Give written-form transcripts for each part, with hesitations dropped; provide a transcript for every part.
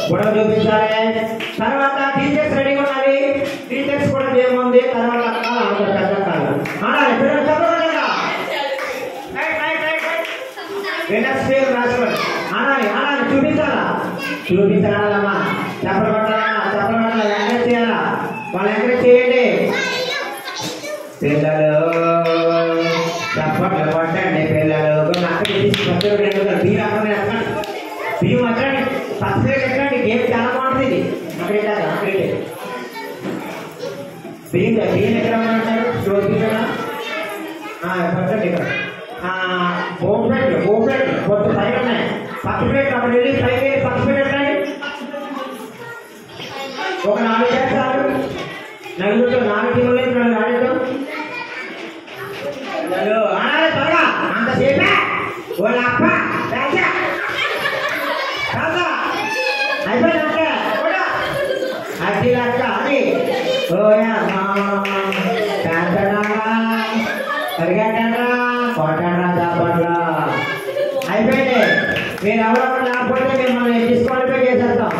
కూడా చూపించాలి. తర్వాత టీచర్స్ రెడీగా ఉండాలి. టీచర్స్ కూడా ఏముంది తర్వాత పెద్ద కాదు అనాలి. పిల్లలు చదవగలరా? రాసుకోండి అనాలి. అనాలి చూపించాలా? చూపించాలమ్మా. చెప్పలు పట్టాలమ్మా. చెప్పలు పట్టాలి. ఎంకరేజ్ చేయాలా? వాళ్ళు ఎంకరేజ్ చేయండి. పిల్లలు చప్పట్లు కొట్టండి. పిల్లలు బియ్యం అక్కడండి. ఫస్ట్ ప్లేట్ ఎక్కడండి. గేమ్ చాలా బాగుంటుంది. ఇది అక్కడ అక్కడే బియ్యం బియ్యం ఎక్కడ ఉంటారు? చూపించడా కొట్టండి. ఇక్కడ హోమ్ ప్లేట్ కొంచెం పైన ఉన్నాయి. ఫస్ట్ ప్లేట్ అక్కడ వెళ్ళి పైకి వెళ్ళి ఫస్ట్ ప్లేట్ ఎక్కడండి. ఒక 4 చేస్తారు. నలుగురితో 4 టీములు ఆడేద్దాం. అనాలి త్వరగా. అంతసేపే వాళ్ళ అప్ప అయిపోయిందంటే కూడా అది లెక్క. అది పరిగెట్టండ్రా కొట్టండ్రా చాపట్లా. అయిపోయింది. మీరు ఎవరెవరు లేకపోతే మిమ్మల్ని డిస్క్వాలిఫై చేసేస్తాం.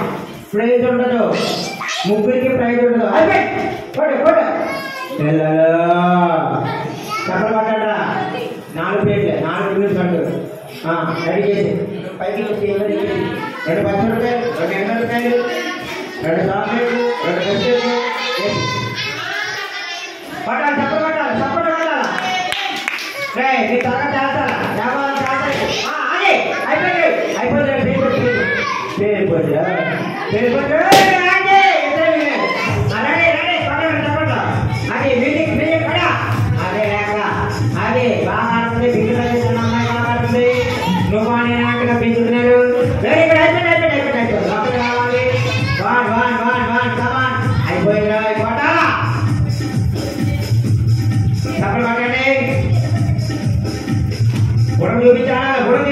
ప్రైజ్ ఉండదు. ముగ్గురికి ప్రైజ్ ఉండదు. అయిపోయింది. పిల్లలు చెప్పలు పట్టండ్రా. 4 ప్లేట్లు 4 నిమిషాలు అంటారు. రెడీ చేసి పైకి 2 పచ్చిమిరపకాయలు 2 ఎండమిరపకాయలు 2 చాక్లెట్లు 2 బిస్కెట్లు పట్టాలి. చెప్పలు పట్టాలి. చప్పట్లు పట్టాలా? మీ త్వరగా చేస్తారా? వ్యాపారం చేస్తాయి. అది అయిపోయింది. అయిపోయింది. అది మ్యూజిక్ మ్యూజిక్ కూడా అదే లేక అది బాగా ఆడుతుంది. బిగ్గులు అమ్మాయి బాగా ఆడుతుంది. నువ్వు అని నాటుగా పెంచుతున్నారు. Very good. అయిపోయింది. లోపలికి రావాలి. వన్ కమాన్. అయిపోయిందా? కొట్టాలా? చెప్పలు పట్టండి. గుణం చూపించాలా? గుణం